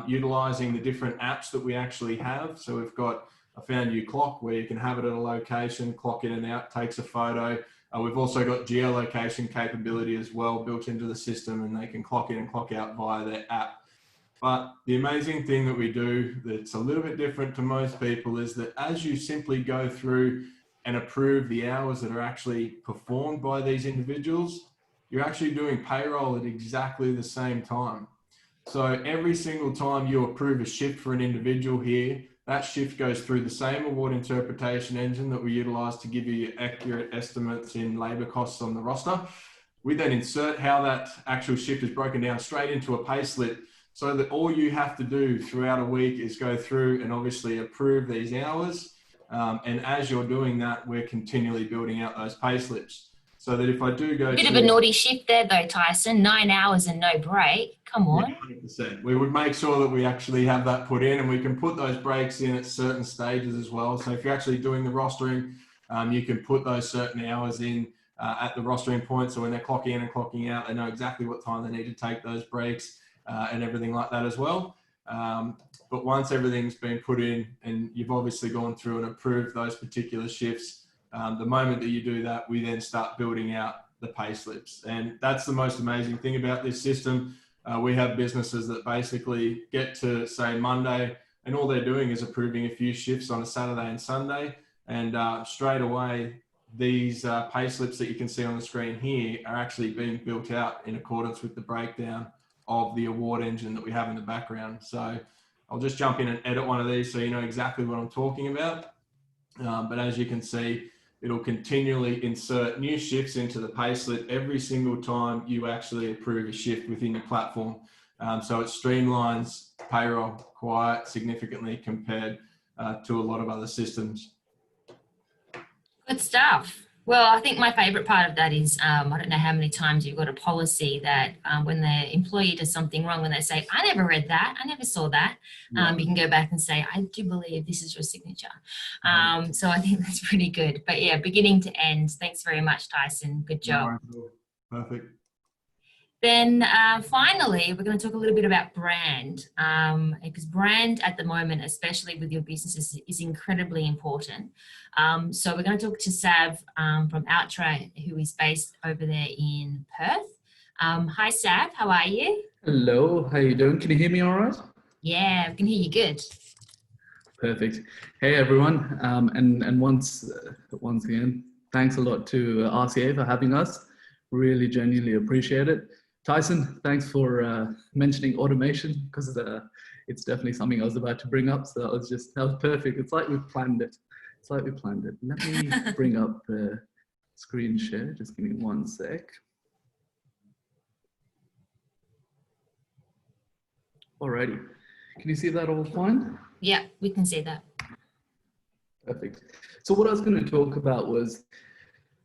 utilizing the different apps that we actually have. So we've got a foundU clock where you can have it at a location, clock in and out, takes a photo. We've also got geolocation capability as well built into the system, and they can clock in and clock out via their app. But the amazing thing that we do that's a little bit different to most people is that as you simply go through and approve the hours that are actually performed by these individuals, you're actually doing payroll at exactly the same time. So every single time you approve a shift for an individual here, that shift goes through the same award interpretation engine that we utilize to give you accurate estimates in labor costs on the roster. We then insert how that actual shift is broken down straight into a pay slip, so that all you have to do throughout a week is go through and obviously approve these hours. And as you're doing that, we're continually building out those pay slips. So that if I do go Bit of a naughty shift there though, Tyson. 9 hours and no break. Come on. Yeah, 100%. We would make sure that we actually have that put in, and we can put those breaks in at certain stages as well. So if you're actually doing the rostering, you can put those certain hours in at the rostering point. So when they're clocking in and clocking out, they know exactly what time they need to take those breaks and everything like that as well. But once everything's been put in and you've obviously gone through and approved those particular shifts, the moment that you do that, we then start building out the pay slips. And that's the most amazing thing about this system. We have businesses that basically get to, say, Monday, and all they're doing is approving a few shifts on a Saturday and Sunday. And straight away, these pay slips that you can see on the screen here are actually being built out in accordance with the breakdown of the award engine that we have in the background. So I'll just jump in and edit one of these so you know exactly what I'm talking about. But as you can see, it'll continually insert new shifts into the payslip every single time you actually approve a shift within your platform. So it streamlines payroll quite significantly compared to a lot of other systems. Good stuff. Well, I think my favourite part of that is I don't know how many times you've got a policy that when the employee does something wrong, when they say, I never read that, I never saw that, you can go back and say, I do believe this is your signature. So I think that's pretty good. But yeah, beginning to end, thanks very much, Tyson. Good job. Perfect. Then finally, we're going to talk a little bit about brand, because brand at the moment, especially with your businesses, is incredibly important. So we're going to talk to Sav from Outra, who is based over there in Perth. Hi, Sav. How are you? Hello. How you doing? Can you hear me all right? Yeah, we can hear you good. Perfect. Hey, everyone. And once again, thanks a lot to RCA for having us. Really genuinely appreciate it. Tyson, thanks for mentioning automation, because it's definitely something I was about to bring up. So that was perfect. It's like we planned it. Let me bring up the screen share. Just give me one sec. Alrighty. Can you see that all fine? Yeah, we can see that. Perfect. So what I was going to talk about was,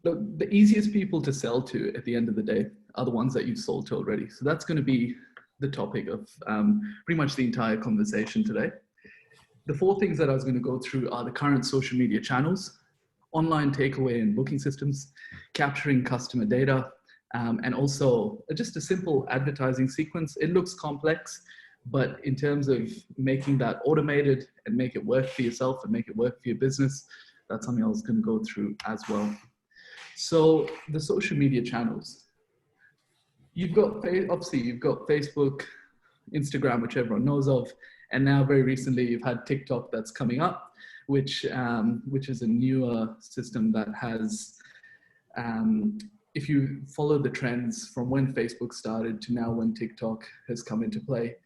look, the easiest people to sell to at the end of the day are the ones that you've sold to already. So that's going to be the topic of pretty much the entire conversation today. The 4 things that I was going to go through are the current social media channels, online takeaway and booking systems, capturing customer data, and also just a simple advertising sequence. It looks complex, but in terms of making that automated and make it work for yourself and make it work for your business, that's something I was going to go through as well. So the social media channels, you've got Facebook, Instagram, which everyone knows of, and now very recently you've had TikTok that's coming up, which is a newer system that has, if you follow the trends from when Facebook started to now when TikTok has come into play,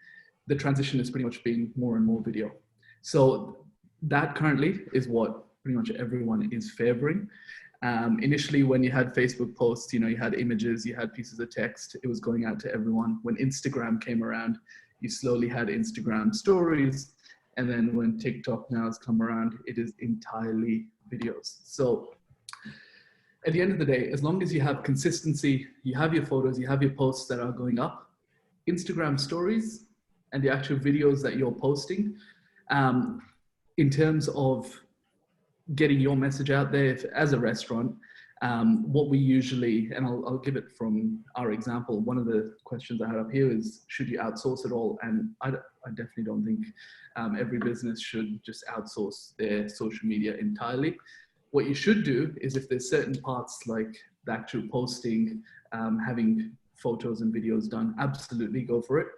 the transition has pretty much been more and more video. So that currently is what pretty much everyone is favoring. Initially, when you had Facebook posts, you had images, you had pieces of text, it was going out to everyone. When Instagram came around, you slowly had Instagram stories. And then when TikTok now has come around, it is entirely videos. So at the end of the day, as long as you have consistency, you have your photos, you have your posts that are going up, Instagram stories and the actual videos that you're posting, in terms of getting your message out there as a restaurant, what we usually, and I'll give it from our example, one of the questions I had up here is, should you outsource it all? And I definitely don't think every business should just outsource their social media entirely. What you should do is, if there's certain parts like the actual posting, having photos and videos done, absolutely go for it.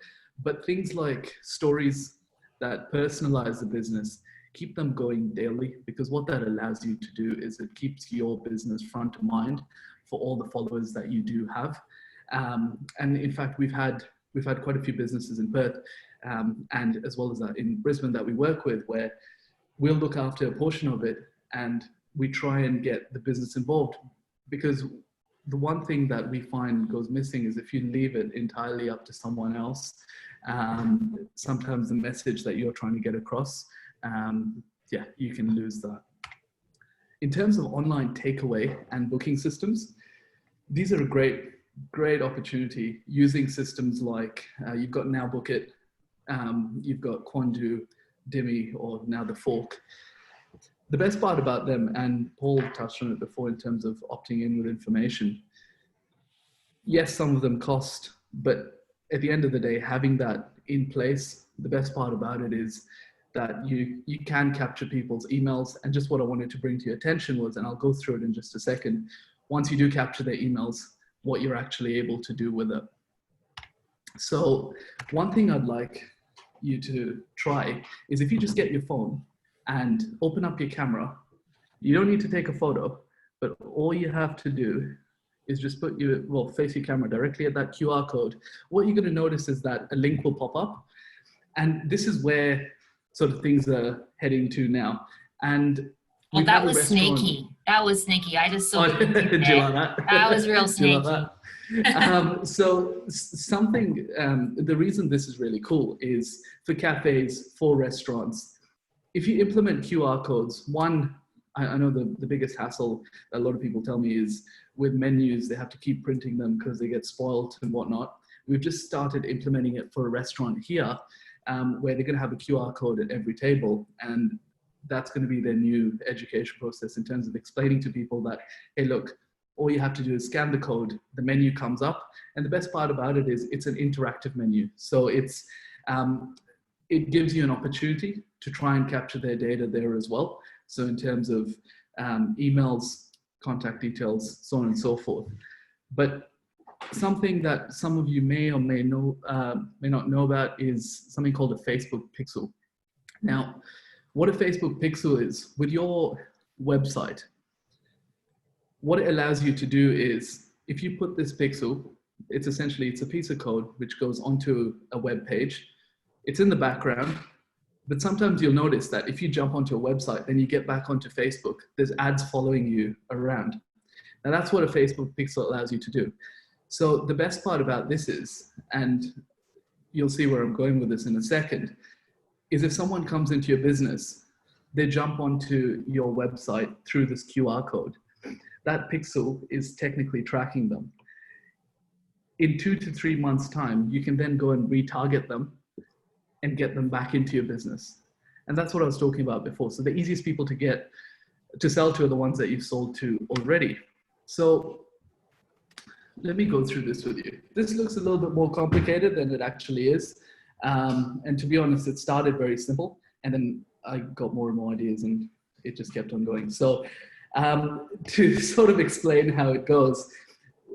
But things like stories that personalize the business, keep them going daily, because what that allows you to do is it keeps your business front of mind for all the followers that you do have. And in fact, we've had quite a few businesses in Perth, and as well as that in Brisbane that we work with, where we'll look after a portion of it and we try and get the business involved, because the one thing that we find goes missing is if you leave it entirely up to someone else, sometimes the message that you're trying to get across, you can lose that. In terms of online takeaway and booking systems, these are a great opportunity using systems like, you've got Now Book It, you've got foundU, Dimmy, or now The Fork. The best part about them, and Paul touched on it before in terms of opting in with information, yes, some of them cost, but at the end of the day, having that in place, the best part about it is that you can capture people's emails. And just what I wanted to bring to your attention was, and I'll go through it in just a second, once you do capture their emails, what you're actually able to do with it. So one thing I'd like you to try is, if you just get your phone and open up your camera, you don't need to take a photo, but all you have to do is just face your camera directly at that QR code. What you're going to notice is that a link will pop up. And this is where sort of things are heading to now. And well, that was sneaky. That was sneaky. I just saw Did you like that? That was real sneaky. So something, the reason this is really cool is for cafes, for restaurants, if you implement QR codes, one, I know the biggest hassle that a lot of people tell me is with menus, they have to keep printing them because they get spoiled and whatnot. We've just started implementing it for a restaurant here, where they're going to have a QR code at every table, and that's going to be their new education process in terms of explaining to people that, hey, look, all you have to do is scan the code, the menu comes up, and the best part about it is it's an interactive menu. So it's, it gives you an opportunity to try and capture their data there as well. So in terms of emails, contact details, so on and so forth. But something that some of you may or may not know about is something called a Facebook pixel. Now, what a Facebook pixel is, with your website, what it allows you to do is, if you put this pixel, it's essentially, it's a piece of code which goes onto a web page. It's in the background, but sometimes you'll notice that if you jump onto a website, then you get back onto Facebook, there's ads following you around. Now that's what a Facebook pixel allows you to do. So the best part about this is, and you'll see where I'm going with this in a second, is if someone comes into your business, they jump onto your website through this QR code. That pixel is technically tracking them. In 2 to 3 months' time, you can then go and retarget them and get them back into your business. And that's what I was talking about before. So the easiest people to sell to are the ones that you've sold to already. So let me go through this with you. This looks a little bit more complicated than it actually is. And to be honest, it started very simple, and then I got more and more ideas, and it just kept on going. So to sort of explain how it goes,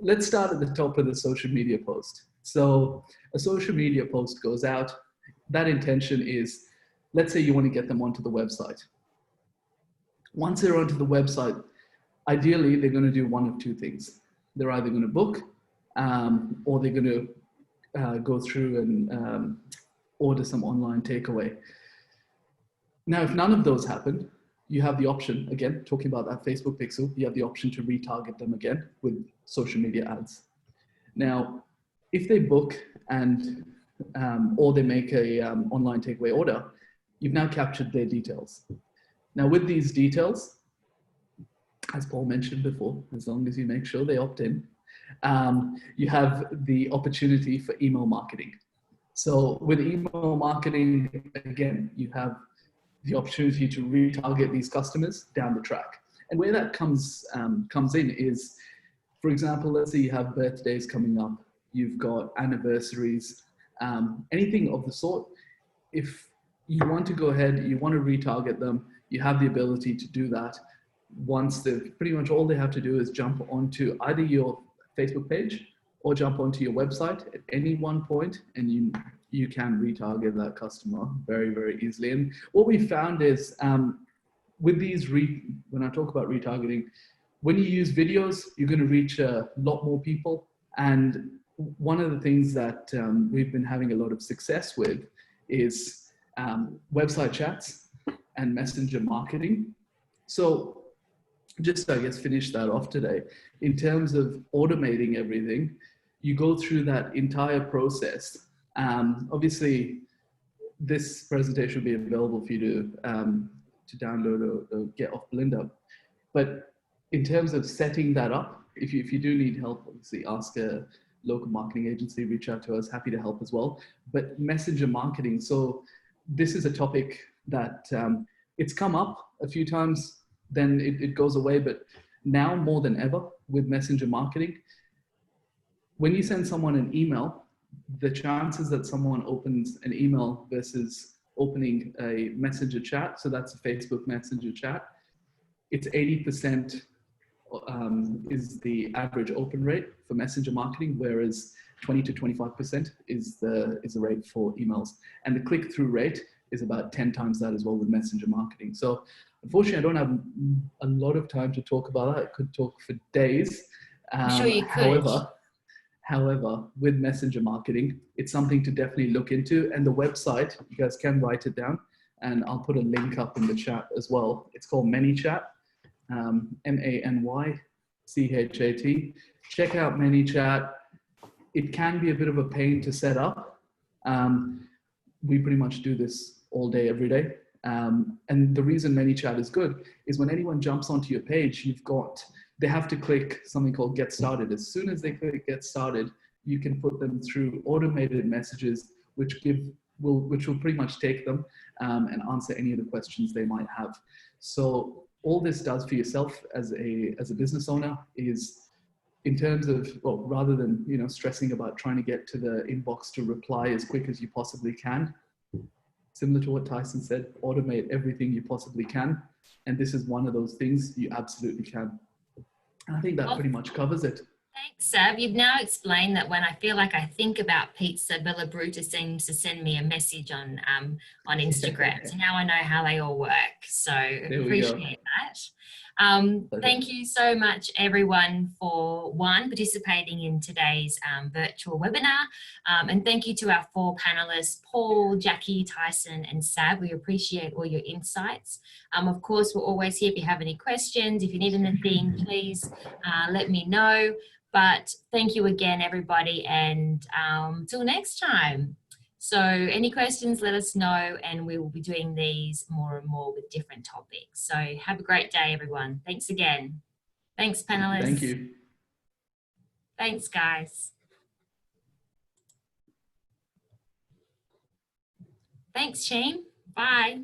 let's start at the top of the social media post. So a social media post goes out. That intention is, let's say you want to get them onto the website. Once they're onto the website, ideally, they're going to do one of two things. They're either going to book, or they're going to go through and order some online takeaway. Now, if none of those happen, you have the option, again, talking about that Facebook pixel, you have the option to retarget them again with social media ads. Now, if they book and or they make a online takeaway order, you've now captured their details. Now, with these details, as Paul mentioned before, as long as you make sure they opt in, you have the opportunity for email marketing. So with email marketing, again, you have the opportunity to retarget these customers down the track. And where that comes in is, for example, let's say you have birthdays coming up, you've got anniversaries, anything of the sort. If you want to go ahead, you want to retarget them, you have the ability to do that. Once they've pretty much all they have to do is jump onto either your Facebook page or jump onto your website at any one point, and you can retarget that customer very, very easily. And what we found is with these, when I talk about retargeting, when you use videos, you're going to reach a lot more people. And one of the things that we've been having a lot of success with is website chats and messenger marketing. So just, I guess, finish that off today. In terms of automating everything, you go through that entire process. Obviously, this presentation will be available for you to download or get off Belinda. But in terms of setting that up, if you do need help, obviously ask a local marketing agency, reach out to us, happy to help as well. But messenger marketing, so this is a topic that it's come up a few times, then it goes away, but now more than ever with messenger marketing, when you send someone an email, the chances that someone opens an email versus opening a messenger chat, so that's a Facebook messenger chat, it's 80% is the average open rate for messenger marketing, whereas 20 to 25% is the rate for emails. And the click-through rate is about 10 times that as well with messenger marketing. So unfortunately, I don't have a lot of time to talk about that. I could talk for days. I'm sure you could. However, with messenger marketing, it's something to definitely look into. And the website, you guys can write it down, and I'll put a link up in the chat as well. It's called ManyChat, ManyChat. Check out ManyChat. It can be a bit of a pain to set up. We pretty much do this all day, every day. And the reason ManyChat is good is when anyone jumps onto your page, they have to click something called Get Started. As soon as they click Get Started, you can put them through automated messages, which will pretty much take them and answer any of the questions they might have. So all this does for yourself as a business owner is, in terms of, well, rather than stressing about trying to get to the inbox to reply as quick as you possibly can, similar to what Tyson said, automate everything you possibly can. And this is one of those things you absolutely can. And I think that pretty much covers it. Thanks, Sav. You've now explained that when I feel like I think about pizza, Bella Bruta seems to send me a message on Instagram. So now I know how they all work. So appreciate that. Thank you so much, everyone, for participating in today's virtual webinar. And thank you to our 4 panelists, Paul, Jacky, Tyson, and Sav. We appreciate all your insights. Of course, we're always here if you have any questions. If you need anything, please let me know. But thank you again, everybody, and till next time. So any questions, let us know, and we will be doing these more and more with different topics. So have a great day, everyone. Thanks again. Thanks, panelists. Thank you. Thanks, guys. Thanks, Chee. Bye.